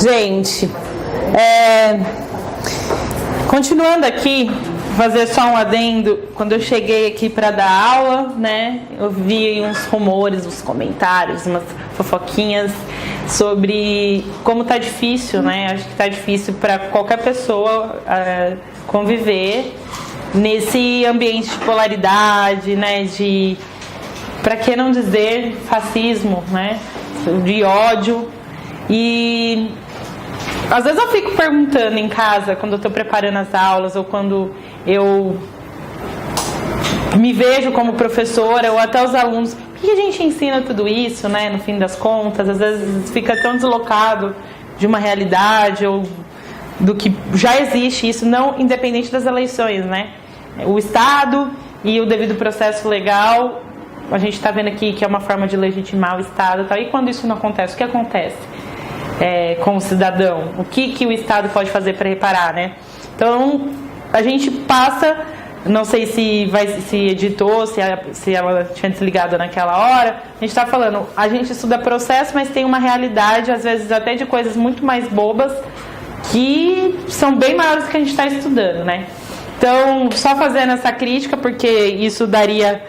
Gente, continuando aqui, fazer só um adendo. Quando eu cheguei aqui para dar aula, né, eu vi uns rumores, uns comentários, umas fofoquinhas sobre como tá difícil, né? Acho que tá difícil para qualquer pessoa conviver nesse ambiente de polaridade, né? De, para que não dizer, fascismo, né? De ódio. E às vezes eu fico perguntando em casa, quando eu estou preparando as aulas, ou quando eu me vejo como professora, ou até os alunos, por que a gente ensina tudo isso, né? No fim das contas, às vezes fica tão deslocado de uma realidade, ou do que já existe, isso não independente das eleições, né? O Estado e o devido processo legal, a gente está vendo aqui que é uma forma de legitimar o Estado, tá? E quando isso não acontece, o que acontece? Com o cidadão, o que o Estado pode fazer para reparar, né? Então a gente passa, não sei se editou, se ela tinha desligado naquela hora. A gente está falando, a gente estuda processo, mas tem uma realidade, às vezes até de coisas muito mais bobas, que são bem maiores do que a gente está estudando, né? Então, só fazendo essa crítica, porque isso daria,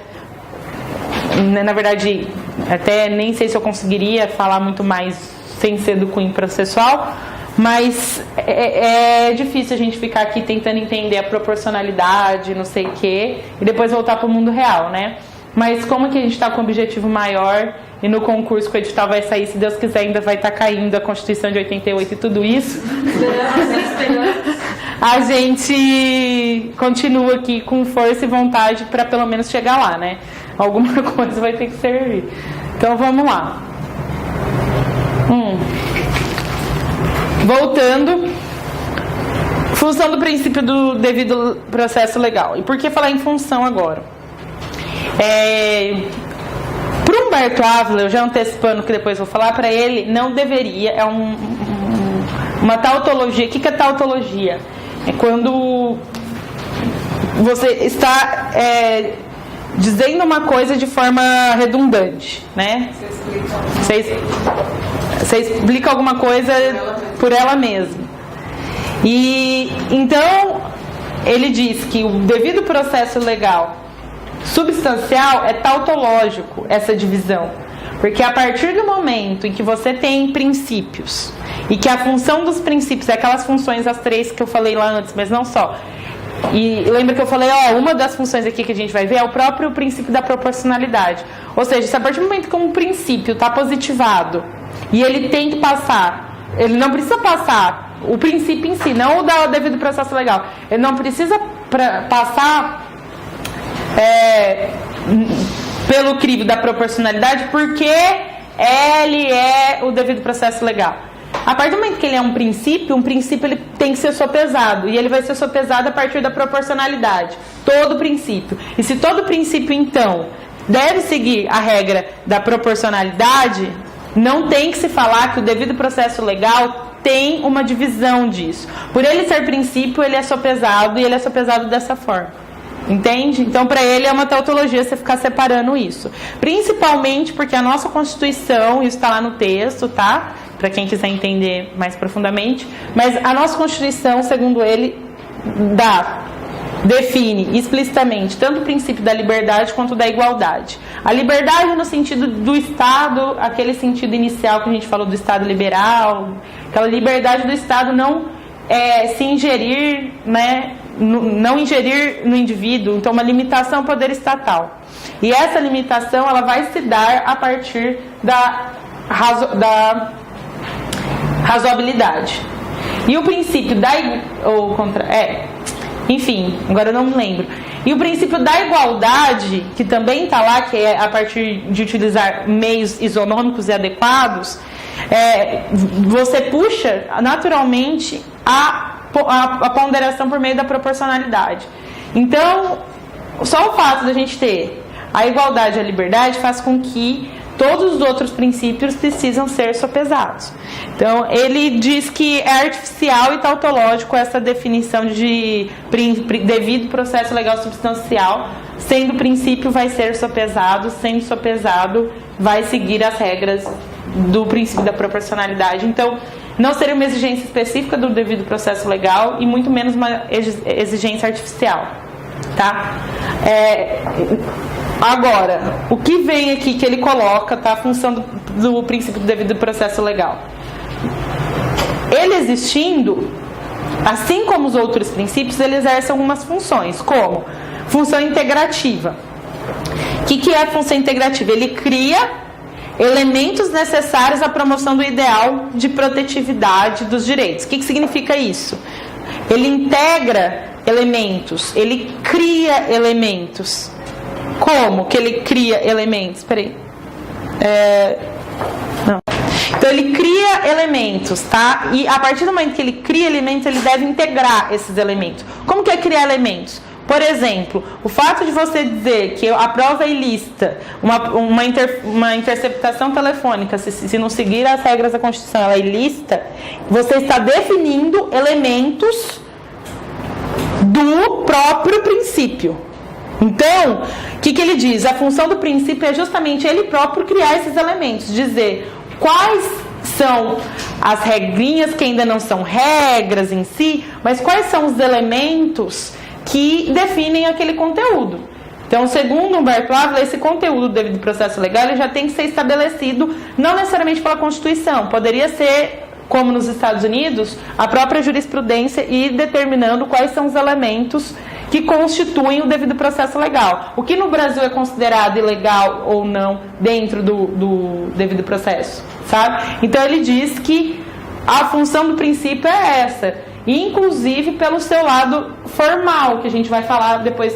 na verdade, até nem sei se eu conseguiria falar muito mais sem ser do cunho processual, mas é difícil a gente ficar aqui tentando entender a proporcionalidade, não sei o quê, e depois voltar para o mundo real, né? Mas como que a gente está com um objetivo maior, e no concurso que o edital vai sair, se Deus quiser, ainda vai estar caindo a Constituição de 88 e tudo isso, a gente continua aqui com força e vontade para pelo menos chegar lá, né? Alguma coisa vai ter que servir. Então vamos lá. Voltando, função do princípio do devido processo legal. E por que falar em função agora? Para Humberto Ávila, eu já antecipando que depois vou falar, para ele não deveria, uma tautologia. O que é tautologia? É quando você está dizendo uma coisa de forma redundante, né? Você explica alguma coisa por ela mesma. E então ele diz que o devido processo legal substancial é tautológico, essa divisão, porque a partir do momento em que você tem princípios e que a função dos princípios é aquelas funções, as três que eu falei lá antes, mas não só. E lembra que eu falei, uma das funções aqui que a gente vai ver é o próprio princípio da proporcionalidade. Ou seja, se a partir do momento que um princípio está positivado e ele tem que passar, ele não precisa passar o princípio em si, não o devido processo legal, ele não precisa passar pelo crivo da proporcionalidade, porque ele é o devido processo legal. A partir do momento que ele é um princípio ele tem que ser sopesado, e ele vai ser sopesado a partir da proporcionalidade, todo princípio. E se todo princípio, então, deve seguir a regra da proporcionalidade, não tem que se falar que o devido processo legal tem uma divisão disso. Por ele ser princípio, ele é sopesado, e ele é sopesado dessa forma. Entende? Então, para ele é uma tautologia você ficar separando isso. Principalmente porque a nossa Constituição, isso está lá no texto, tá? Para quem quiser entender mais profundamente, mas a nossa Constituição, segundo ele, define explicitamente tanto o princípio da liberdade quanto da igualdade. A liberdade no sentido do Estado, aquele sentido inicial que a gente falou do Estado liberal, aquela liberdade do Estado não se ingerir, né, não ingerir no indivíduo, então uma limitação ao poder estatal. E essa limitação ela vai se dar a partir da razoabilidade. E o princípio enfim, agora eu não me lembro. E o princípio da igualdade, que também está lá, que é a partir de utilizar meios isonômicos e adequados, você puxa naturalmente a ponderação por meio da proporcionalidade. Então, só o fato de a gente ter a igualdade e a liberdade faz com que todos os outros princípios precisam ser sopesados. Então, ele diz que é artificial e tautológico essa definição de devido processo legal substancial, sendo o princípio vai ser sopesado, sendo sopesado vai seguir as regras do princípio da proporcionalidade. Então, não seria uma exigência específica do devido processo legal e muito menos uma exigência artificial, tá? Agora, o que vem aqui que ele coloca, tá? A função do princípio do devido processo legal. Ele existindo, assim como os outros princípios, ele exerce algumas funções, como função integrativa. O que é a função integrativa? Ele cria elementos necessários à promoção do ideal de protetividade dos direitos. O que significa isso? Ele integra elementos, ele cria elementos. Como que ele cria elementos? Peraí. Não. Então ele cria elementos, tá? E a partir do momento que ele cria elementos, ele deve integrar esses elementos. Como que é criar elementos? Por exemplo, o fato de você dizer que a prova é ilícita, uma interceptação telefônica, se não seguir as regras da Constituição, ela é ilícita, você está definindo elementos do próprio princípio. Então, o que ele diz? A função do princípio é justamente ele próprio criar esses elementos, dizer quais são as regrinhas que ainda não são regras em si, mas quais são os elementos que definem aquele conteúdo. Então, segundo Humberto Ávila, esse conteúdo do devido processo legal ele já tem que ser estabelecido não necessariamente pela Constituição, poderia ser, como nos Estados Unidos, a própria jurisprudência ir determinando quais são os elementos que constituem o devido processo legal. O que no Brasil é considerado ilegal ou não dentro do devido processo, sabe? Então ele diz que a função do princípio é essa, inclusive pelo seu lado formal, que a gente vai falar depois,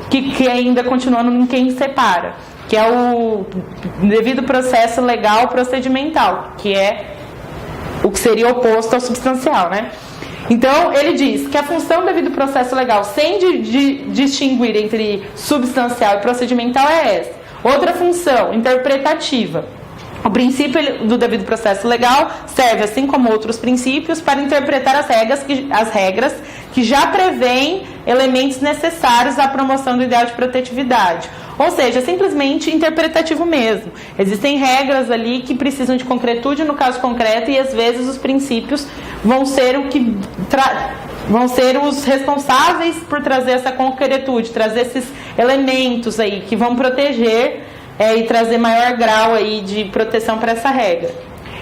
que ainda continuando em quem separa, que é o devido processo legal procedimental, que é o que seria oposto ao substancial, né? Então, ele diz que a função do devido processo legal, sem distinguir entre substancial e procedimental, é essa. Outra função, interpretativa. O princípio do devido processo legal serve, assim como outros princípios, para interpretar as regras que já prevêem elementos necessários à promoção do ideal de protetividade. Ou seja, é simplesmente interpretativo mesmo. Existem regras ali que precisam de concretude no caso concreto e às vezes os princípios vão ser vão ser os responsáveis por trazer essa concretude, trazer esses elementos aí que vão proteger e trazer maior grau aí de proteção para essa regra.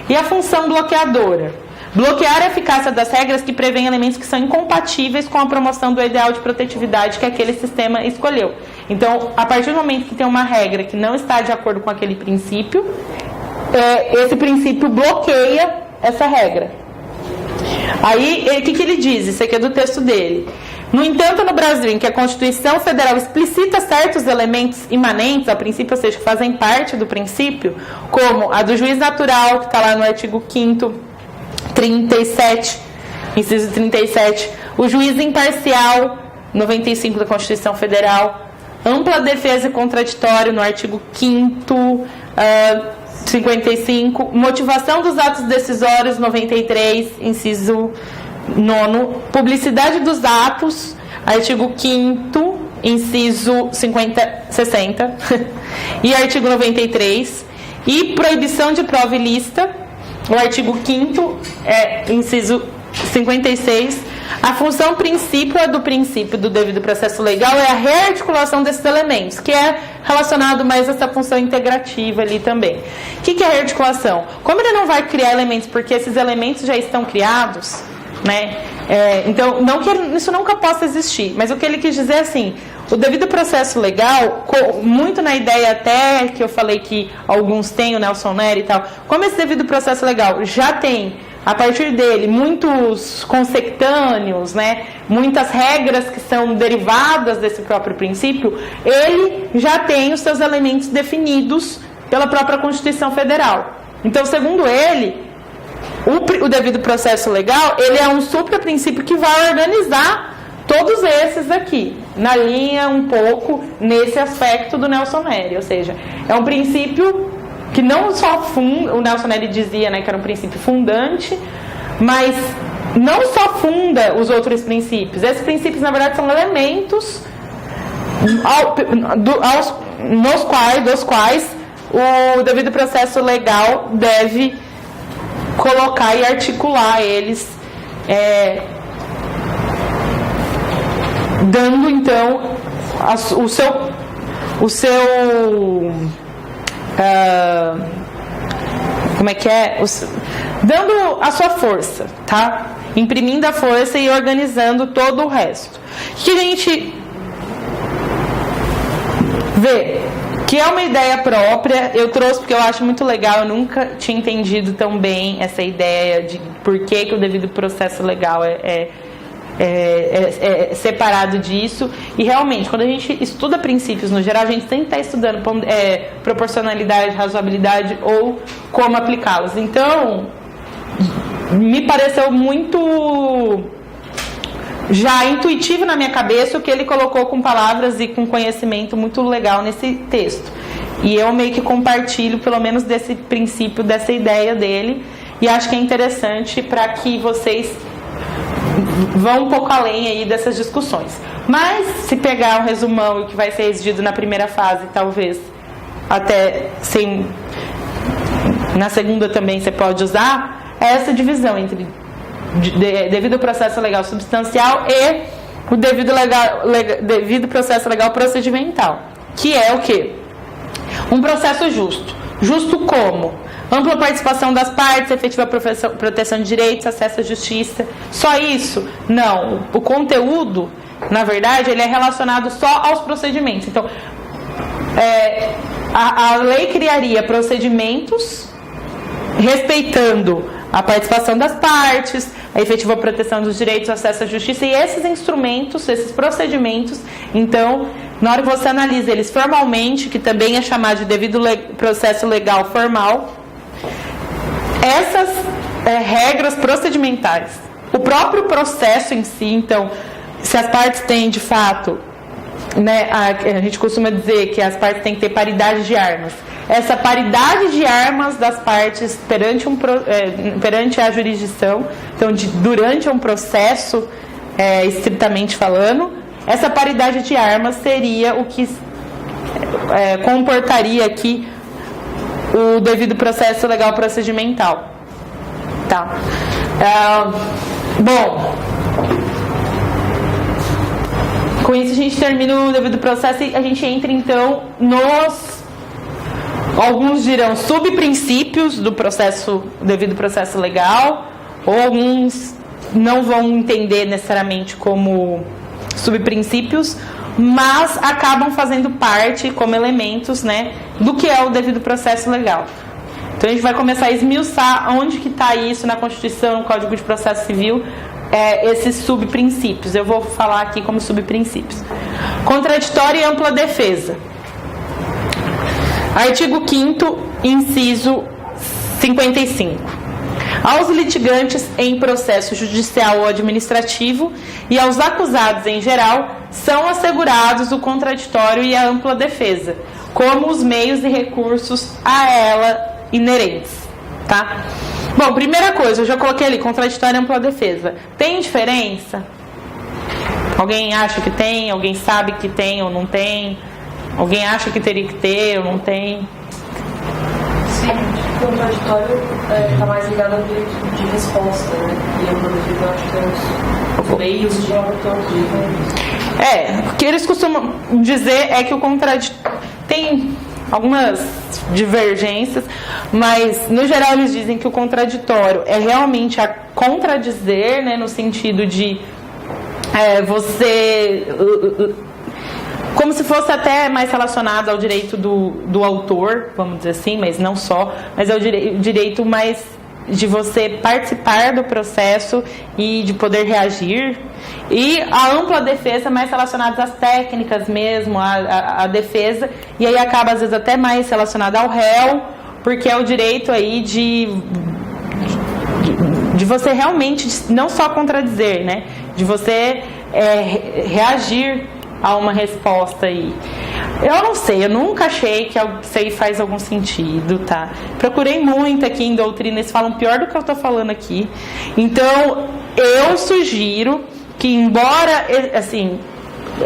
E a função bloqueadora? Bloquear a eficácia das regras que prevêem elementos que são incompatíveis com a promoção do ideal de protetividade que aquele sistema escolheu. Então, a partir do momento que tem uma regra que não está de acordo com aquele princípio, esse princípio bloqueia essa regra. Aí, o que ele diz? Isso aqui é do texto dele. No entanto, no Brasil, em que a Constituição Federal explicita certos elementos imanentes ao princípio, ou seja, que fazem parte do princípio, como a do juiz natural, que está lá no artigo 5º, 37, inciso 37, o juiz imparcial, 95 da Constituição Federal, ampla defesa e contraditório, no artigo 5º, 55, motivação dos atos decisórios, 93, inciso 9, publicidade dos atos, artigo 5º, inciso 60, e artigo 93, e proibição de prova ilícita, o artigo 5º, inciso 56, a função princípio do princípio do devido processo legal é a rearticulação desses elementos, que é relacionado mais a essa função integrativa ali também. O que é a rearticulação? Como ele não vai criar elementos, porque esses elementos já estão criados, né? Então, não que isso nunca possa existir, mas o que ele quis dizer é assim, o devido processo legal, muito na ideia até que eu falei que alguns têm, o Nelson Nery e tal, como esse devido processo legal já tem, a partir dele, muitos consectâneos, né, muitas regras que são derivadas desse próprio princípio, ele já tem os seus elementos definidos pela própria Constituição Federal. Então, segundo ele, o devido processo legal, ele é um supra-princípio que vai organizar todos esses aqui, na linha um pouco nesse aspecto do Nelson Nery, ou seja, é um princípio que não só funda, o Nelson Nery dizia, né, que era um princípio fundante, mas não só funda os outros princípios. Esses princípios, na verdade, são elementos dos quais o devido processo legal deve colocar e articular eles, dando então o seu como é que é? Dando a sua força, tá? Imprimindo a força e organizando todo o resto. Que a gente vê que é uma ideia própria, eu trouxe porque eu acho muito legal, eu nunca tinha entendido tão bem essa ideia de por que o devido processo legal é separado disso. E realmente, quando a gente estuda princípios no geral, a gente sempre está estudando proporcionalidade, razoabilidade ou como aplicá-los. Então, me pareceu muito já intuitivo na minha cabeça o que ele colocou com palavras e com conhecimento muito legal nesse texto. E eu meio que compartilho pelo menos desse princípio, dessa ideia dele, e acho que é interessante para que vocês vão um pouco além aí dessas discussões. Mas se pegar um resumão e que vai ser exigido na primeira fase, talvez até sem na segunda também você pode usar, é essa divisão entre devido processo legal substancial e o devido processo legal procedimental, que é o quê? Um processo justo. Justo como? Ampla participação das partes, efetiva proteção de direitos, acesso à justiça. Só isso? Não. O conteúdo, na verdade, ele é relacionado só aos procedimentos. Então, a lei criaria procedimentos respeitando a participação das partes, a efetiva proteção dos direitos, acesso à justiça, e esses instrumentos, esses procedimentos, então, na hora que você analisa eles formalmente, que também é chamado de devido processo legal formal, essas regras procedimentais, o próprio processo em si, então, se as partes têm de fato, né, a gente costuma dizer que as partes têm que ter paridade de armas. Essa paridade de armas das partes perante a jurisdição, então durante um processo, estritamente falando, essa paridade de armas seria o que comportaria aqui o devido processo legal procedimental. Tá? Bom, com isso a gente termina o devido processo e a gente entra então nos... Alguns dirão subprincípios do devido processo legal, ou alguns não vão entender necessariamente como subprincípios, mas acabam fazendo parte como elementos, né, do que é o devido processo legal. Então a gente vai começar a esmiuçar onde que está isso na Constituição, no Código de Processo Civil, esses subprincípios. Eu vou falar aqui como subprincípios. Contraditória e ampla defesa. Artigo 5º, inciso 55. Aos litigantes em processo judicial ou administrativo e aos acusados em geral são assegurados o contraditório e a ampla defesa, como os meios e recursos a ela inerentes. Tá? Bom, primeira coisa, eu já coloquei ali, contraditório e ampla defesa. Tem diferença? Alguém acha que tem? Alguém sabe que tem ou não tem? Alguém acha que teria que ter ou não tem? Sim, o contraditório está mais ligado ao direito de resposta, né? E a defesa, eu acho que tem os meios de o que eles costumam dizer é que o contraditório tem algumas divergências, mas no geral eles dizem que o contraditório é realmente a contradizer, né, no sentido de você... como se fosse até mais relacionado ao direito do autor, vamos dizer assim, mas não só, mas é o direito mais de você participar do processo e de poder reagir. E a ampla defesa mais relacionada às técnicas mesmo, à defesa, e aí acaba às vezes até mais relacionada ao réu, porque é o direito aí de você realmente não só contradizer, né, de você reagir a uma resposta aí. Eu não sei, eu nunca achei que isso aí faz algum sentido, tá? Procurei muito aqui em doutrina, eles falam pior do que eu tô falando aqui. Então, eu sugiro que, embora, assim,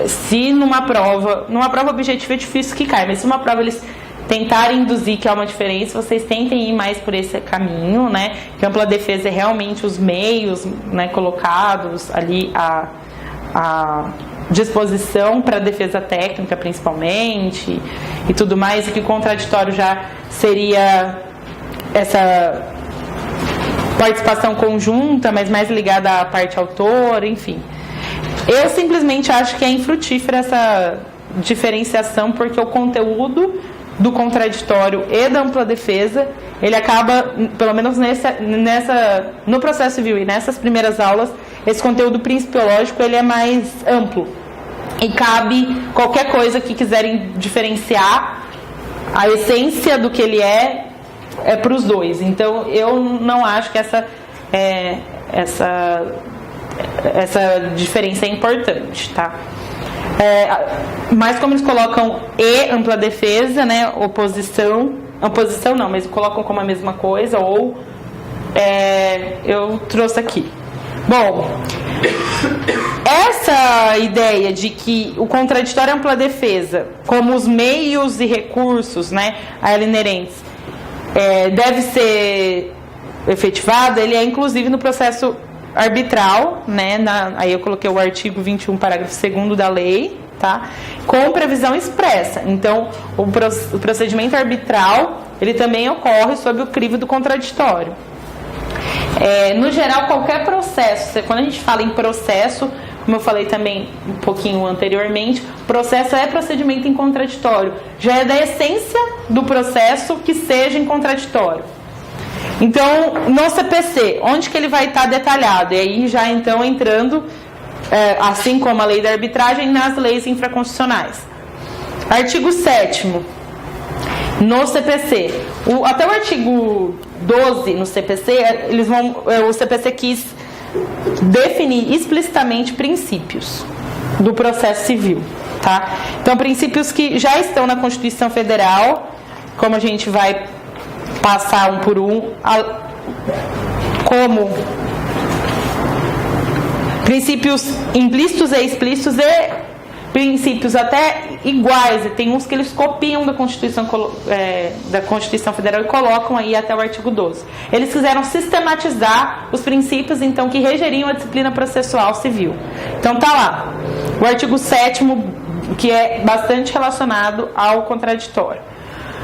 se numa prova objetiva é difícil que caia, mas se numa prova eles tentarem induzir que há uma diferença, vocês tentem ir mais por esse caminho, né? Que ampla defesa é realmente os meios, né, colocados ali a disposição para defesa técnica, principalmente, e tudo mais, e que o contraditório já seria essa participação conjunta, mas mais ligada à parte autora, enfim. Eu simplesmente acho que é infrutífera essa diferenciação, porque o conteúdo do contraditório e da ampla defesa, ele acaba, pelo menos no processo civil e nessas primeiras aulas, esse conteúdo principiológico ele é mais amplo e cabe qualquer coisa que quiserem diferenciar a essência do que ele é para os dois. Então eu não acho que essa diferença é importante, tá? Mas como eles colocam e ampla defesa, né, oposição não, mas colocam como a mesma coisa, ou eu trouxe aqui. Bom, essa ideia de que o contraditório e ampla defesa, como os meios e recursos, né, a ela inerentes, deve ser efetivado, ele é inclusive no processo arbitral, né, aí eu coloquei o artigo 21, parágrafo 2º da lei, tá, com previsão expressa. Então, o procedimento arbitral, ele também ocorre sob o crivo do contraditório. No geral, qualquer processo, quando a gente fala em processo, como eu falei também um pouquinho anteriormente, processo é procedimento em contraditório. Já é da essência do processo que seja em contraditório. Então, no CPC, onde que ele vai estar detalhado? E aí já então entrando, assim como a lei da arbitragem, nas leis infraconstitucionais. Artigo 7º, no CPC. Até o artigo 12 no CPC, o CPC quis definir explicitamente princípios do processo civil, tá? Então, princípios que já estão na Constituição Federal, como a gente vai passar um por um, como princípios implícitos e explícitos e princípios até iguais, e tem uns que eles copiam da Constituição Federal e colocam aí até o artigo 12. Eles quiseram sistematizar os princípios, então, que regeriam a disciplina processual civil. Então tá lá, o artigo 7º, que é bastante relacionado ao contraditório.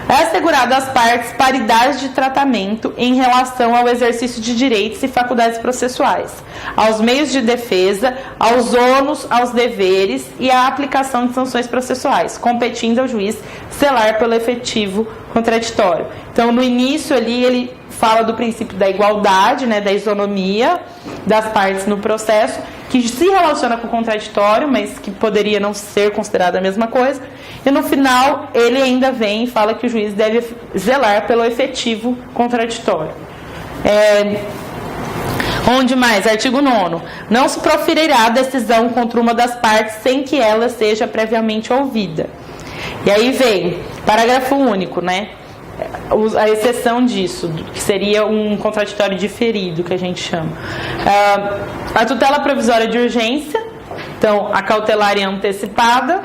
É assegurado às partes paridade de tratamento em relação ao exercício de direitos e faculdades processuais, aos meios de defesa, aos ônus, aos deveres e à aplicação de sanções processuais, competindo ao juiz zelar pelo efetivo contraditório. Então, no início ali, ele fala do princípio da igualdade, né, da isonomia das partes no processo, que se relaciona com o contraditório, mas que poderia não ser considerado a mesma coisa. E no final, ele ainda vem e fala que o juiz deve zelar pelo efetivo contraditório. Onde mais? Artigo 9º. Não se proferirá decisão contra uma das partes sem que ela seja previamente ouvida. E aí vem, parágrafo único, né? A exceção disso, que seria um contraditório diferido, que a gente chama. A tutela provisória de urgência, então, a cautelar e antecipada.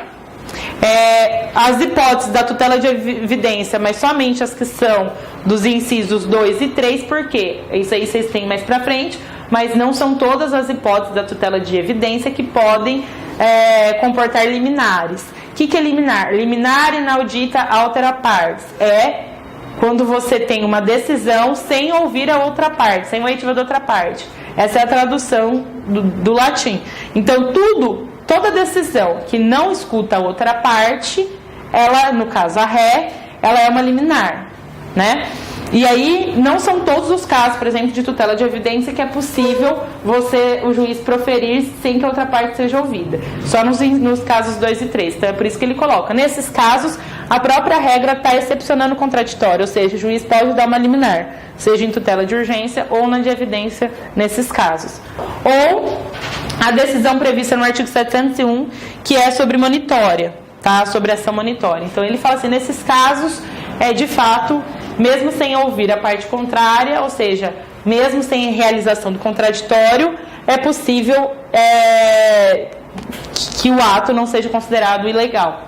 As hipóteses da tutela de evidência, mas somente as que são dos incisos 2 e 3, porque isso aí vocês têm mais pra frente, mas não são todas as hipóteses da tutela de evidência que podem comportar liminares. O que é liminar? Liminar inaudita altera partes. Quando você tem uma decisão sem ouvir a outra parte, sem oitiva da outra parte. Essa é a tradução do latim. Então, toda decisão que não escuta a outra parte, ela, no caso a ré, ela é uma liminar, né? E aí, não são todos os casos, por exemplo, de tutela de evidência que é possível o juiz proferir sem que a outra parte seja ouvida. Só nos casos 2 e 3. Então, é por isso que ele coloca. Nesses casos, a própria regra está excepcionando o contraditório, ou seja, o juiz pode dar uma liminar, seja em tutela de urgência ou na de evidência nesses casos. Ou a decisão prevista no artigo 701, que é sobre monitória, tá? Sobre ação monitória. Então, ele fala assim, nesses casos, de fato, mesmo sem ouvir a parte contrária, ou seja, mesmo sem realização do contraditório, é possível que o ato não seja considerado ilegal.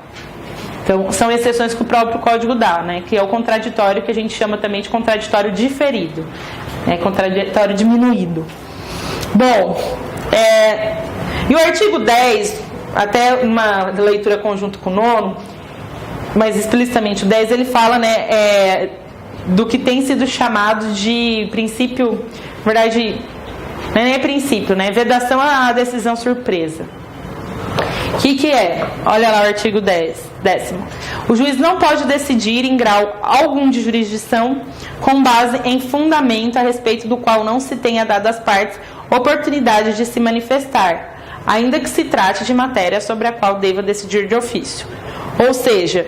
Então, são exceções que o próprio código dá, né? Que é o contraditório, que a gente chama também de contraditório diferido, contraditório diminuído. Bom, e o artigo 10, até uma leitura conjunto com o 9º, mas explicitamente o 10, ele fala, né, do que tem sido chamado de princípio, na verdade, não é nem princípio, né? Vedação à decisão surpresa. O que é? Olha lá o artigo 10º. O juiz não pode decidir em grau algum de jurisdição com base em fundamento a respeito do qual não se tenha dado às partes oportunidade de se manifestar, ainda que se trate de matéria sobre a qual deva decidir de ofício. Ou seja,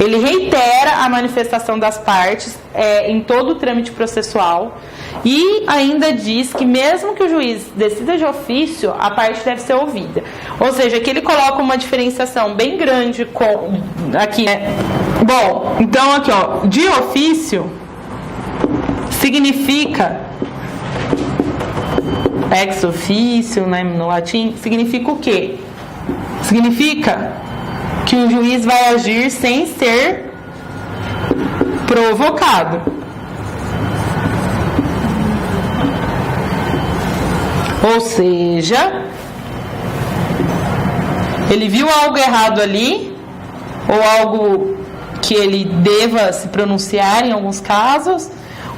ele reitera a manifestação das partes em todo o trâmite processual e ainda diz que mesmo que o juiz decida de ofício, a parte deve ser ouvida. Ou seja, que ele coloca uma diferenciação bem grande aqui. Bom, então aqui, ó, de ofício significa ex officio, né, no latim, significa o quê? Significa que o juiz vai agir sem ser provocado. Ou seja, ele viu algo errado ali, ou algo que ele deva se pronunciar em alguns casos.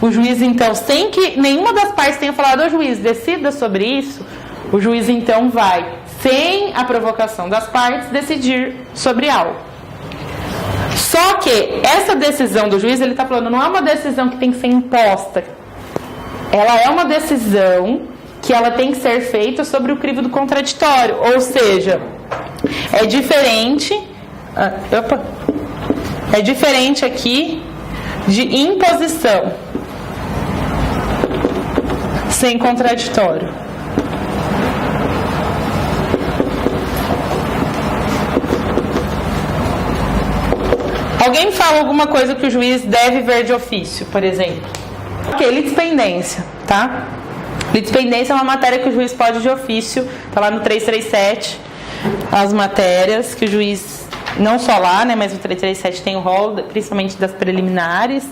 O juiz, então, sem que nenhuma das partes tenha falado, ô juiz, decida sobre isso, o juiz, então, vai, sem a provocação das partes, decidir sobre algo. Só que essa decisão do juiz, ele está falando, não é uma decisão que tem que ser imposta. Ela é uma decisão que ela tem que ser feita sobre o crivo do contraditório. Ou seja, é diferente... é diferente aqui de imposição sem contraditório. Alguém fala alguma coisa que o juiz deve ver de ofício, por exemplo? Ok, litispendência, tá? Litispendência é uma matéria que o juiz pode de ofício, tá lá no 337, as matérias que o juiz, não só lá, né, mas o 337 tem o rol, principalmente das preliminares.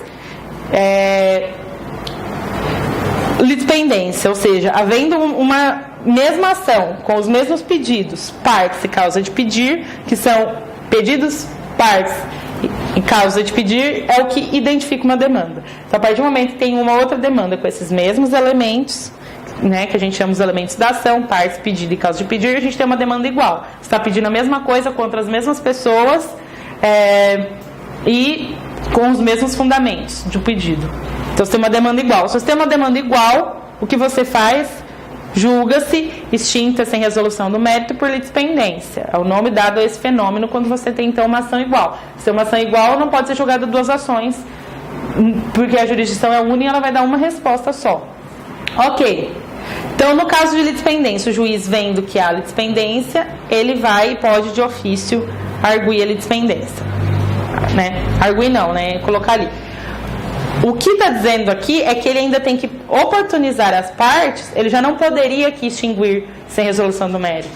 Litispendência, ou seja, havendo uma mesma ação, com os mesmos pedidos, partes e causa de pedir, que são pedidos, partes e causa de pedir, é o que identifica uma demanda. Então, a partir do momento que tem uma outra demanda com esses mesmos elementos, né, que a gente chama os elementos da ação, partes, pedido e causa de pedir, a gente tem uma demanda igual. Você está pedindo a mesma coisa contra as mesmas pessoas e com os mesmos fundamentos de um pedido. Então, você tem uma demanda igual. Se você tem uma demanda igual, o que você faz? Julga-se extinta sem resolução do mérito por litispendência. É o nome dado a esse fenômeno quando você tem, então, uma ação igual. Se é uma ação igual, não pode ser julgada duas ações, porque a jurisdição é única e ela vai dar uma resposta só. Ok. Então, no caso de litispendência, o juiz vendo que há litispendência, ele vai e pode de ofício arguir a litispendência. Né? Arguir não, né? Colocar ali. O que está dizendo aqui é que ele ainda tem que oportunizar as partes, ele já não poderia aqui extinguir sem resolução do mérito.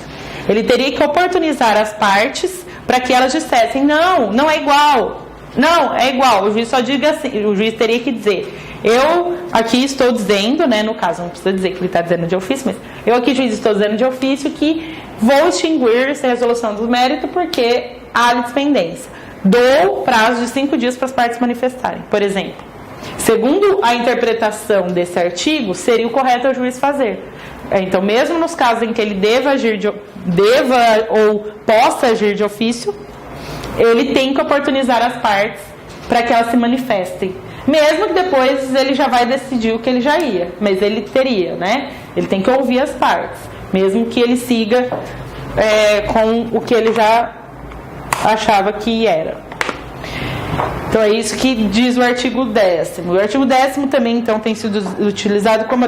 Ele teria que oportunizar as partes para que elas dissessem, não é igual. Não, é igual. O juiz só diga assim, o juiz teria que dizer, eu aqui estou dizendo, né, no caso, não precisa dizer que ele está dizendo de ofício, mas eu aqui, juiz, estou dizendo de ofício que vou extinguir sem resolução do mérito porque há litispendência. Dou prazo de 5 dias para as partes manifestarem, por exemplo. Segundo a interpretação desse artigo, seria o correto o juiz fazer. Então, mesmo nos casos em que ele deva ou possa agir de ofício, ele tem que oportunizar as partes para que elas se manifestem. Mesmo que depois ele já vai decidir o que ele já ia, mas ele teria, né? Ele tem que ouvir as partes, mesmo que ele siga com o que ele já achava que era. Então é isso que diz o artigo 10º. O artigo 10º também, então, tem sido utilizado como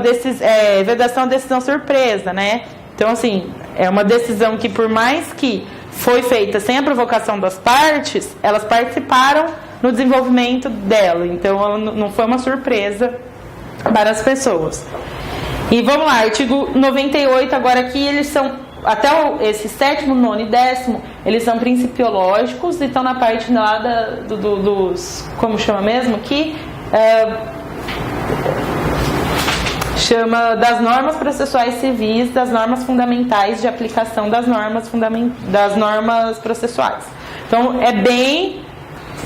vedação à decisão surpresa, né? Então, assim, é uma decisão que, por mais que foi feita sem a provocação das partes, elas participaram no desenvolvimento dela. Então, não foi uma surpresa para as pessoas. E vamos lá, artigo 98, agora aqui, eles são esse 7º, 9º e 10º, eles são principiológicos e estão na parte lá dos... Como chama mesmo aqui? Chama das normas processuais civis, das normas fundamentais de aplicação das normas processuais. Então, é bem,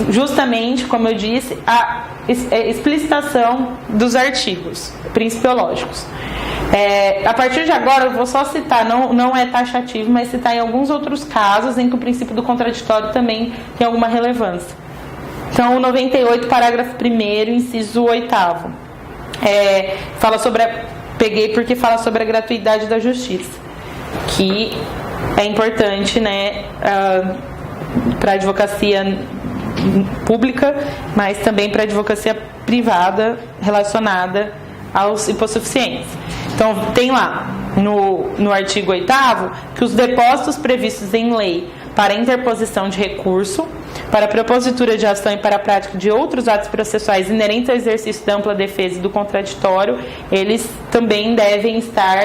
justamente, como eu disse, a explicitação dos artigos principiológicos. A partir de agora, eu vou só citar, não é taxativo, mas citar em alguns outros casos em que o princípio do contraditório também tem alguma relevância. Então, o 98, parágrafo 1º, inciso 8º. Peguei porque fala sobre a gratuidade da justiça, que é importante, né, para a advocacia pública, mas também para a advocacia privada relacionada aos hipossuficientes. Então, tem lá no artigo 8º que os depósitos previstos em lei para interposição de recurso, para a propositura de ação e para a prática de outros atos processuais inerentes ao exercício da ampla defesa e do contraditório, eles também devem estar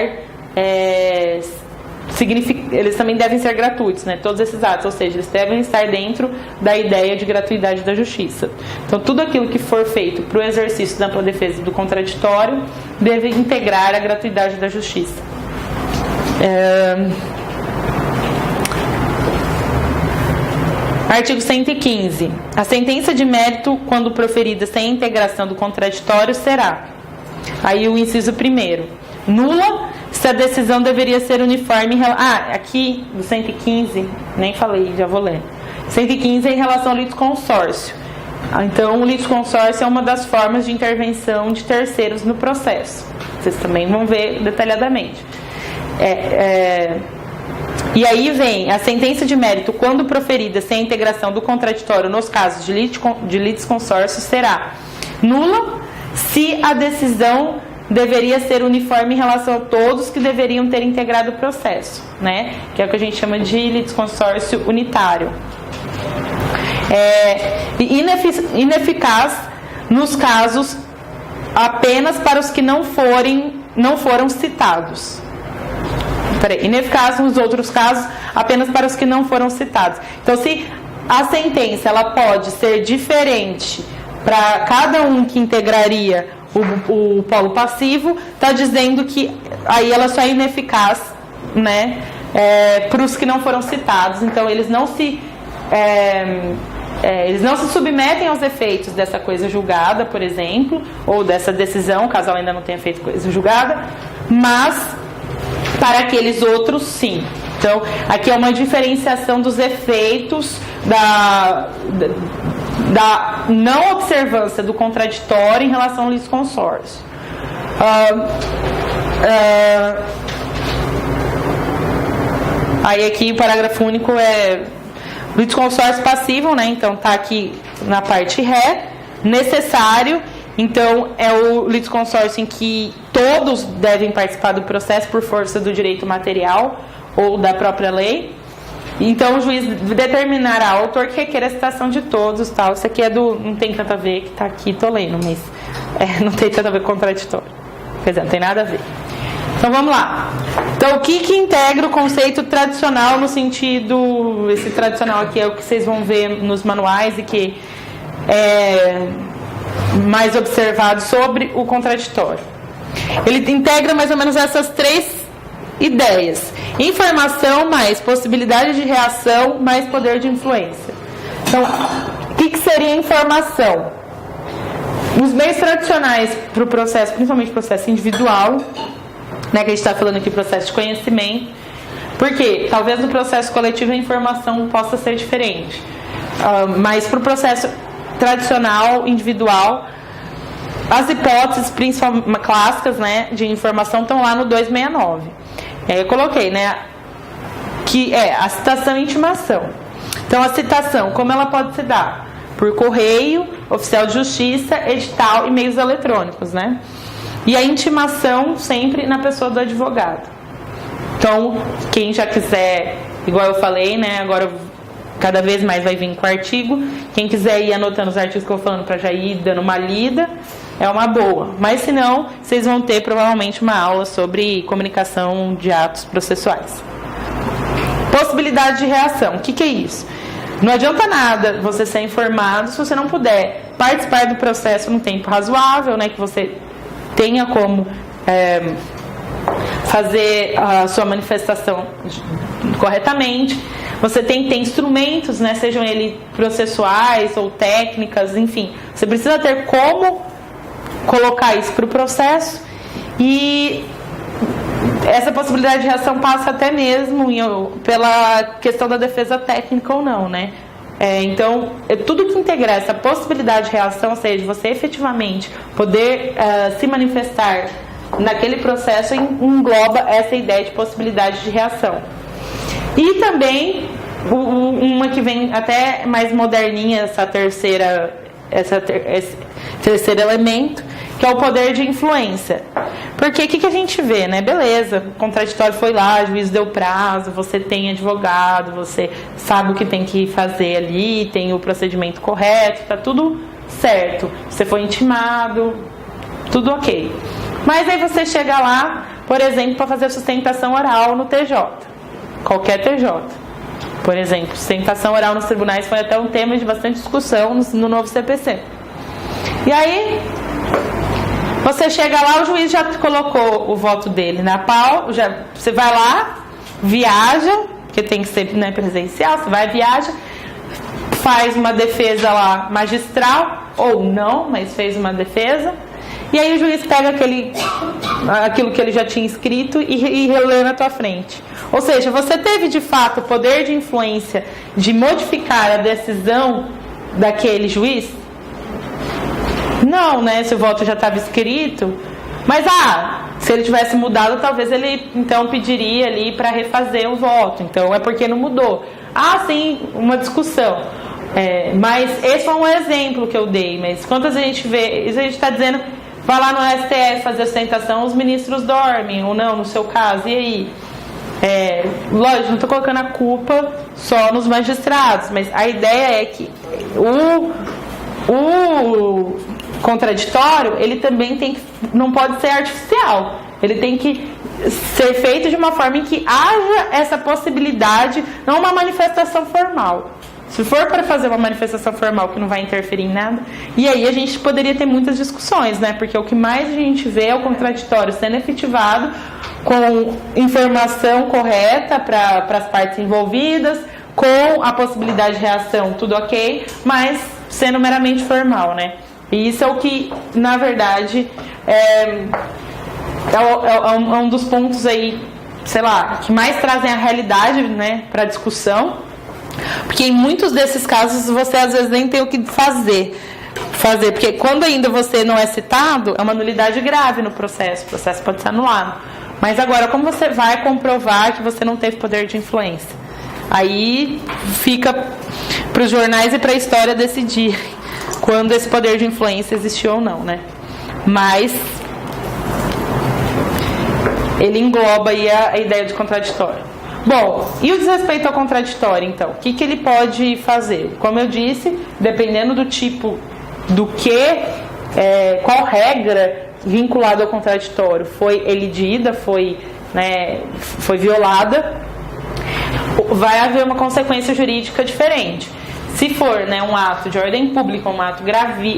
eles também devem ser gratuitos, né? Todos esses atos, ou seja, eles devem estar dentro da ideia de gratuidade da justiça. Então, tudo aquilo que for feito para o exercício da ampla defesa e do contraditório deve integrar a gratuidade da justiça. Artigo 115. A sentença de mérito, quando proferida sem integração do contraditório, será, aí o inciso 1º, nula se a decisão deveria ser uniforme. Aqui do 115, nem falei, já vou ler. 115 é em relação ao litisconsórcio. Então, o litisconsórcio é uma das formas de intervenção de terceiros no processo. Vocês também vão ver detalhadamente. E aí vem a sentença de mérito, quando proferida sem a integração do contraditório nos casos de litisconsórcio, será nula se a decisão deveria ser uniforme em relação a todos que deveriam ter integrado o processo, né? Que é o que a gente chama de litisconsórcio unitário. Ineficaz nos casos apenas para os que não foram citados. Ineficaz nos outros casos apenas para os que não foram citados. Então, se a sentença ela pode ser diferente para cada um que integraria o polo passivo, está dizendo que aí ela só é ineficaz, né, para os que não foram citados. Então, eles não se submetem aos efeitos dessa coisa julgada, por exemplo, ou dessa decisão, caso ela ainda não tenha feito coisa julgada, mas para aqueles outros, sim. Então, aqui é uma diferenciação dos efeitos da não observância do contraditório em relação ao litisconsórcio. Aí aqui o parágrafo único é litisconsórcio passivo, né? Então tá aqui na parte ré, necessário. Então é o litisconsórcio em que todos devem participar do processo por força do direito material ou da própria lei. Então o juiz determinará ao autor que requer a citação de todos, tal. Isso aqui não tem tanto a ver, que está aqui, tô lendo, mas não tem tanto a ver com contraditório. Quer dizer, não tem nada a ver. Então vamos lá. Então o que integra o conceito tradicional no sentido, esse tradicional aqui é o que vocês vão ver nos manuais e que é mais observado sobre o contraditório. Ele integra mais ou menos essas três ideias: informação mais possibilidade de reação mais poder de influência. Então, o que seria informação? Os meios tradicionais para o processo, principalmente o processo individual, né, que a gente está falando aqui, processo de conhecimento, porque talvez no processo coletivo a informação possa ser diferente, mas para o processo tradicional, individual, as hipóteses principalmente clássicas, né, de informação estão lá no 269. E aí eu coloquei, né, que é a citação e intimação. Então, a citação, como ela pode se dar? Por correio, oficial de justiça, edital e meios eletrônicos, né? E a intimação sempre na pessoa do advogado. Então, quem já quiser, igual eu falei, né, agora cada vez mais vai vir com o artigo. Quem quiser ir anotando os artigos que eu vou falando para já ir dando uma lida, é uma boa. Mas se não, vocês vão ter provavelmente uma aula sobre comunicação de atos processuais. Possibilidade de reação. O que é isso? Não adianta nada você ser informado se você não puder participar do processo num tempo razoável, né, que você tenha como fazer a sua manifestação corretamente. Você tem que ter instrumentos, né, sejam eles processuais ou técnicas, enfim. Você precisa ter como colocar isso para o processo, e essa possibilidade de reação passa até mesmo pela questão da defesa técnica ou não, né? Então, tudo que integrar essa possibilidade de reação, ou seja, você efetivamente poder se manifestar naquele processo, engloba essa ideia de possibilidade de reação. E também, uma que vem até mais moderninha, esse terceiro elemento, que é o poder de influência. Porque o que a gente vê, né? Beleza, o contraditório foi lá, o juiz deu prazo, você tem advogado, você sabe o que tem que fazer ali, tem o procedimento correto, tá tudo certo. Você foi intimado, tudo ok. Mas aí você chega lá, por exemplo, para fazer sustentação oral no TJ. Qualquer TJ. Por exemplo, sustentação oral nos tribunais foi até um tema de bastante discussão no novo CPC. E aí, você chega lá, o juiz já colocou o voto dele na pau, você vai lá, viaja, porque tem que ser, né, presencial, você vai, viaja, faz uma defesa lá magistral, ou não, mas fez uma defesa, e aí o juiz pega aquilo que ele já tinha escrito e relê na tua frente. Ou seja, você teve de fato o poder de influência de modificar a decisão daquele juiz? Não, né? Se o voto já estava escrito. Mas, se ele tivesse mudado, talvez ele, então, pediria ali para refazer o voto. Então, é porque não mudou. Sim, uma discussão. Mas esse foi um exemplo que eu dei. Mas quantas a gente vê... Isso a gente está dizendo... Vai lá no STF fazer sustentação, os ministros dormem, ou não, no seu caso. E aí? Lógico, não estou colocando a culpa só nos magistrados. Mas a ideia é que o contraditório, ele também não pode ser artificial. Ele tem que ser feito de uma forma em que haja essa possibilidade, não uma manifestação formal. Se for para fazer uma manifestação formal que não vai interferir em nada, e aí a gente poderia ter muitas discussões, né? Porque o que mais a gente vê é o contraditório sendo efetivado com informação correta para as partes envolvidas, com a possibilidade de reação, tudo ok, mas sendo meramente formal, né? E isso é o que, na verdade, é um dos pontos aí, sei lá, que mais trazem a realidade, né, para a discussão. Porque em muitos desses casos você às vezes nem tem o que fazer, porque quando ainda você não é citado, é uma nulidade grave no processo, o processo pode ser anulado. Mas agora, como você vai comprovar que você não teve poder de influência? Aí fica para os jornais e para a história decidir quando esse poder de influência existiu ou não, né? Mas ele engloba aí a ideia de contraditório. Bom, e o desrespeito ao contraditório, então? O que ele pode fazer? Como eu disse, dependendo do tipo do qual regra vinculada ao contraditório foi elidida, foi violada, vai haver uma consequência jurídica diferente. Se for, né, um ato de ordem pública, um ato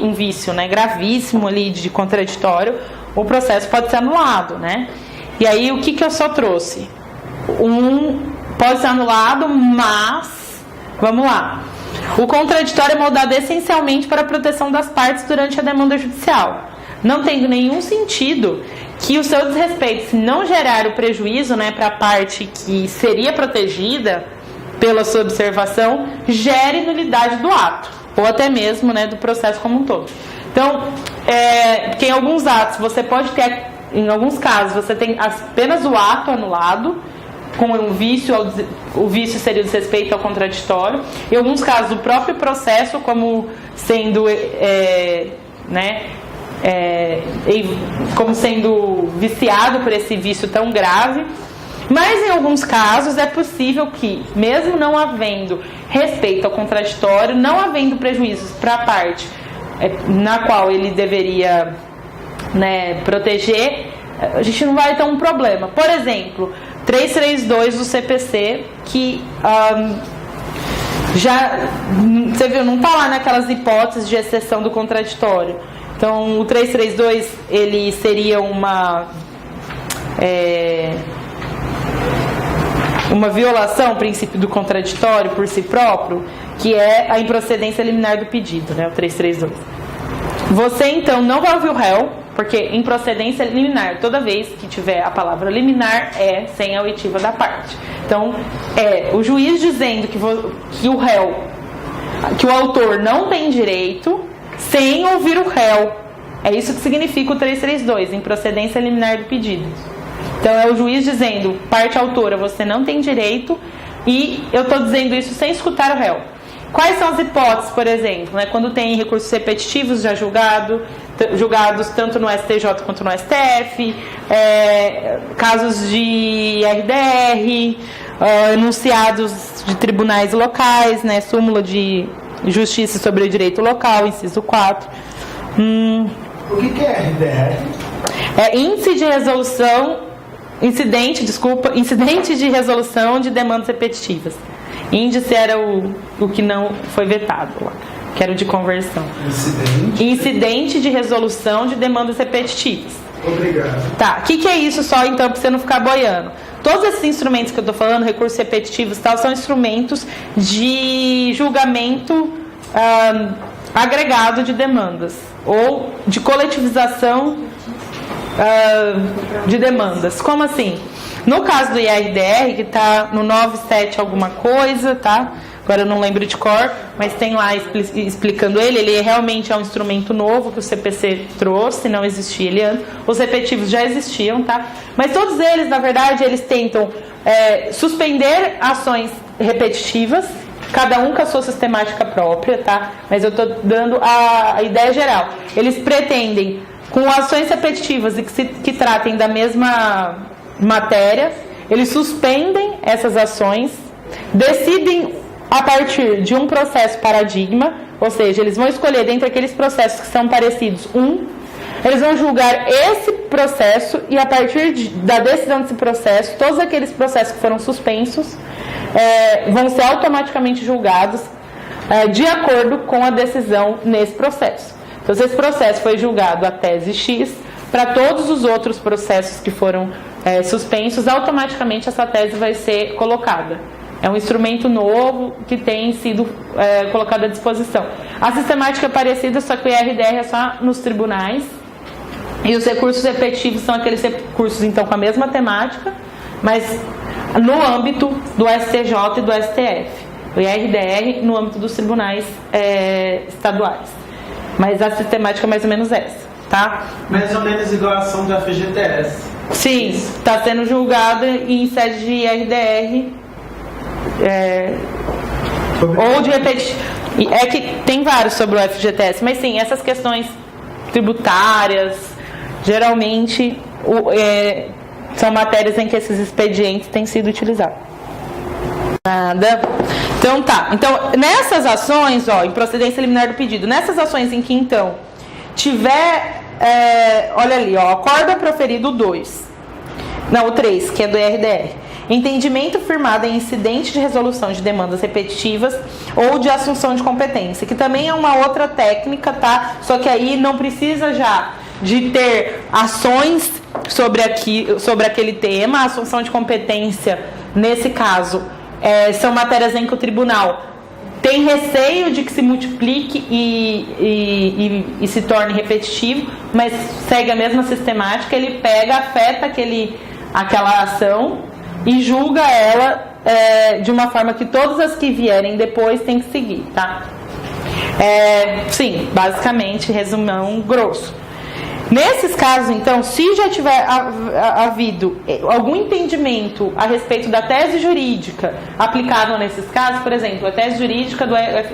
um vício, né, gravíssimo ali de contraditório, o processo pode ser anulado, né? E aí, o que eu só trouxe? Pode ser anulado, mas vamos lá. O contraditório é moldado essencialmente para a proteção das partes durante a demanda judicial. Não tem nenhum sentido que o seu desrespeito, se não gerar o prejuízo, né, para a parte que seria protegida pela sua observação, gere nulidade do ato, ou até mesmo, né, do processo como um todo. Então, porque em alguns atos você pode ter, em alguns casos, você tem apenas o ato anulado, com um vício, o vício seria o desrespeito ao contraditório. Em alguns casos, o próprio processo como sendo, como sendo viciado por esse vício tão grave. Mas em alguns casos é possível que, mesmo não havendo respeito ao contraditório, não havendo prejuízos para a parte na qual ele deveria, né, proteger, a gente não vai ter um problema. Por exemplo, 332 do CPC, que já, você viu, não está lá naquelas hipóteses de exceção do contraditório. Então, o 332, ele seria uma violação ao princípio do contraditório por si próprio, que é a improcedência liminar do pedido, né, o 332. Você, então, não vai ouvir o réu, porque improcedência liminar, toda vez que tiver a palavra liminar, é sem a oitiva da parte. Então, o juiz dizendo que o réu, que o autor não tem direito, sem ouvir o réu. É isso que significa o 332, improcedência liminar do pedido. Então, é o juiz dizendo, parte autora, você não tem direito, e eu estou dizendo isso sem escutar o réu. Quais são as hipóteses, por exemplo, né, quando tem recursos repetitivos já julgados tanto no STJ quanto no STF, casos de RDR, enunciados de tribunais locais, né, súmula de justiça sobre o direito local, inciso 4. O que é RDR? É incidente de resolução de demandas repetitivas. Índice era o que não foi vetado lá, que era o de conversão. Incidente de resolução de demandas repetitivas. Obrigado. Tá, o que é isso só então, para você não ficar boiando? Todos esses instrumentos que eu estou falando, recursos repetitivos e tal, são instrumentos de julgamento agregado de demandas ou de coletivização de demandas. Como assim? No caso do IRDR, que está no 97 alguma coisa, tá? Agora eu não lembro de cor, mas tem lá explicando ele realmente é um instrumento novo que o CPC trouxe, não existia ele antes. Os repetitivos já existiam, tá? Mas todos eles, na verdade, eles tentam suspender ações repetitivas, cada um com a sua sistemática própria, tá? Mas eu estou dando a ideia geral. Eles pretendem, com ações repetitivas e que tratem da mesma matéria, eles suspendem essas ações, decidem a partir de um processo paradigma, ou seja, eles vão escolher dentre aqueles processos que são parecidos eles vão julgar esse processo e a partir da decisão desse processo, todos aqueles processos que foram suspensos vão ser automaticamente julgados de acordo com a decisão nesse processo. Então, se esse processo foi julgado a tese X, para todos os outros processos que foram suspensos, automaticamente essa tese vai ser colocada. É um instrumento novo que tem sido colocado à disposição. A sistemática é parecida, só que o IRDR é só nos tribunais. E os recursos repetitivos são aqueles recursos, então, com a mesma temática, mas no âmbito do STJ e do STF. O IRDR no âmbito dos tribunais estaduais. Mas a sistemática é mais ou menos essa, tá? Mais ou menos igual a ação do FGTS. Sim, está sendo julgada em sede de IRDR ou de repetição. É que tem vários sobre o FGTS, mas sim, essas questões tributárias, geralmente são matérias em que esses expedientes têm sido utilizados. Nada. Então tá. Então, nessas ações, improcedência liminar do pedido, nessas ações em que então tiver, olha ali, acordo proferido 2. Não, o 3, que é do IRDR. Entendimento firmado em incidente de resolução de demandas repetitivas ou de assunção de competência, que também é uma outra técnica, tá? Só que aí não precisa já de ter ações sobre aquele tema. A assunção de competência, nesse caso, são matérias em que o tribunal tem receio de que se multiplique e se torne repetitivo, mas segue a mesma sistemática. Ele afeta aquela ação e julga ela de uma forma que todas as que vierem depois têm que seguir, tá? Sim, basicamente, resumão grosso. Nesses casos, então, se já tiver havido algum entendimento a respeito da tese jurídica aplicável nesses casos, por exemplo, a tese jurídica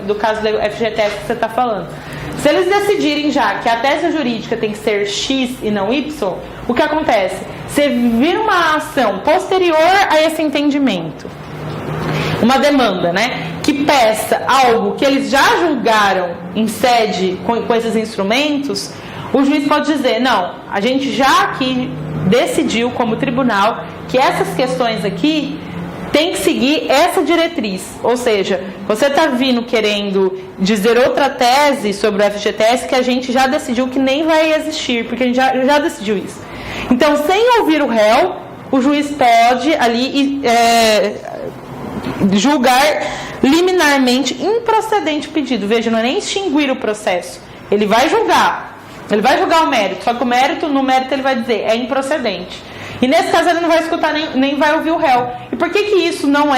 do caso do FGTS que você está falando, se eles decidirem já que a tese jurídica tem que ser X e não Y, o que acontece? Você vira uma ação posterior a esse entendimento, uma demanda, que peça algo que eles já julgaram em sede com esses instrumentos. O juiz pode dizer, não, a gente já aqui decidiu como tribunal que essas questões aqui tem que seguir essa diretriz, ou seja, você está vindo querendo dizer outra tese sobre o FGTS que a gente já decidiu que nem vai existir, porque a gente já decidiu isso. Então, sem ouvir o réu, o juiz pode ali julgar liminarmente improcedente o pedido. Veja, não é nem extinguir o processo, ele vai julgar o mérito, só que no mérito ele vai dizer, é improcedente. E nesse caso ele não vai escutar nem vai ouvir o réu. E por que isso não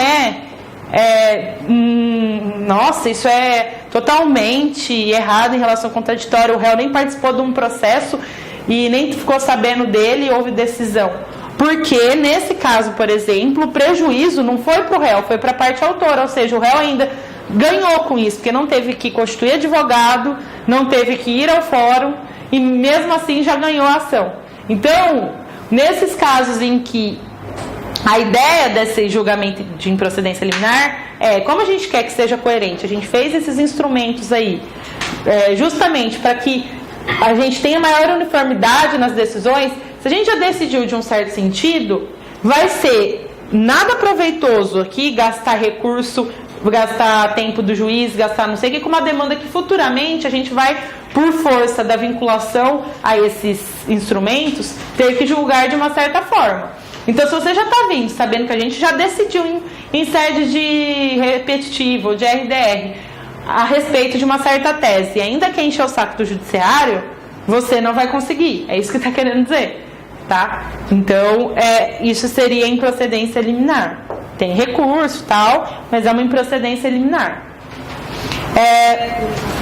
nossa, isso é totalmente errado em relação ao contraditório? O réu nem participou de um processo e nem ficou sabendo dele e houve decisão. Porque nesse caso, por exemplo, o prejuízo não foi para o réu, foi para a parte autora, ou seja, o réu ainda ganhou com isso, porque não teve que constituir advogado, não teve que ir ao fórum e mesmo assim já ganhou a ação. Então, nesses casos em que a ideia desse julgamento de improcedência liminar como a gente quer que seja coerente, a gente fez esses instrumentos aí justamente para que a gente tenha maior uniformidade nas decisões. Se a gente já decidiu de um certo sentido, vai ser nada proveitoso aqui gastar recurso, gastar tempo do juiz, gastar não sei o que, com uma demanda que futuramente a gente vai, por força da vinculação a esses instrumentos, ter que julgar de uma certa forma. Então, se você já está vindo sabendo que a gente já decidiu em sede de repetitivo ou de RDR a respeito de uma certa tese, e ainda quer encher o saco do judiciário, você não vai conseguir. É isso que está querendo dizer, tá? Então, isso seria improcedência liminar. Tem recurso e tal, mas é uma improcedência liminar.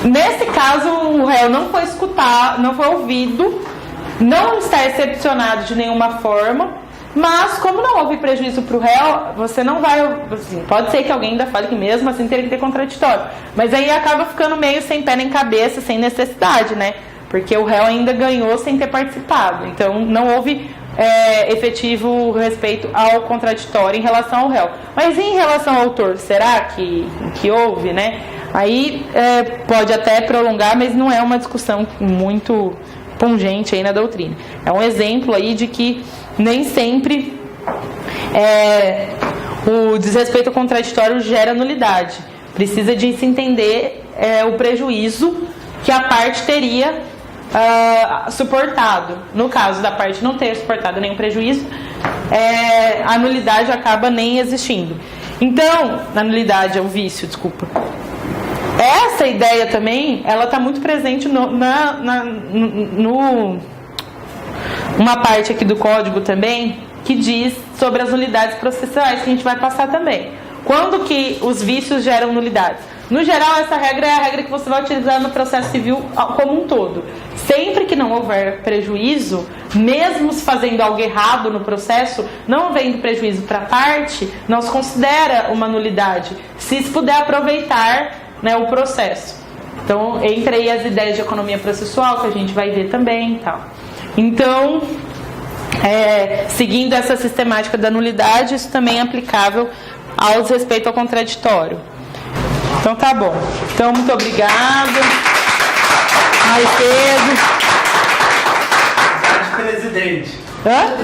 Nesse caso, o réu não foi escutado, não foi ouvido, não está excepcionado de nenhuma forma, mas como não houve prejuízo para o réu, você não vai, assim, pode ser que alguém ainda fale que mesmo assim teria que ter contraditório, mas aí acaba ficando meio sem pé nem cabeça, sem necessidade, né? Porque o réu ainda ganhou sem ter participado, então não houve efetivo respeito ao contraditório em relação ao réu. Mas em relação ao autor, será que houve, né? Aí pode até prolongar, mas não é uma discussão muito pungente aí na doutrina. É um exemplo aí de que nem sempre o desrespeito ao contraditório gera nulidade. Precisa de se entender o prejuízo que a parte teria suportado. No caso da parte não ter suportado nenhum prejuízo, a nulidade acaba nem existindo. Então, a nulidade é o vício, desculpa. Essa ideia também, ela está muito presente uma parte aqui do código também, que diz sobre as nulidades processuais, que a gente vai passar também. Quando que os vícios geram nulidades? No geral, essa regra é a regra que você vai utilizar no processo civil como um todo. Sempre que não houver prejuízo, mesmo fazendo algo errado no processo, não havendo prejuízo para a parte, não se considera uma nulidade, se puder aproveitar, né, o processo. Então, entra aí as ideias de economia processual, que a gente vai ver também e tal. Então, seguindo essa sistemática da nulidade, isso também é aplicável ao desrespeito ao contraditório. Então, tá bom. Então, muito obrigada. Mais cedo. Presidente. Hã?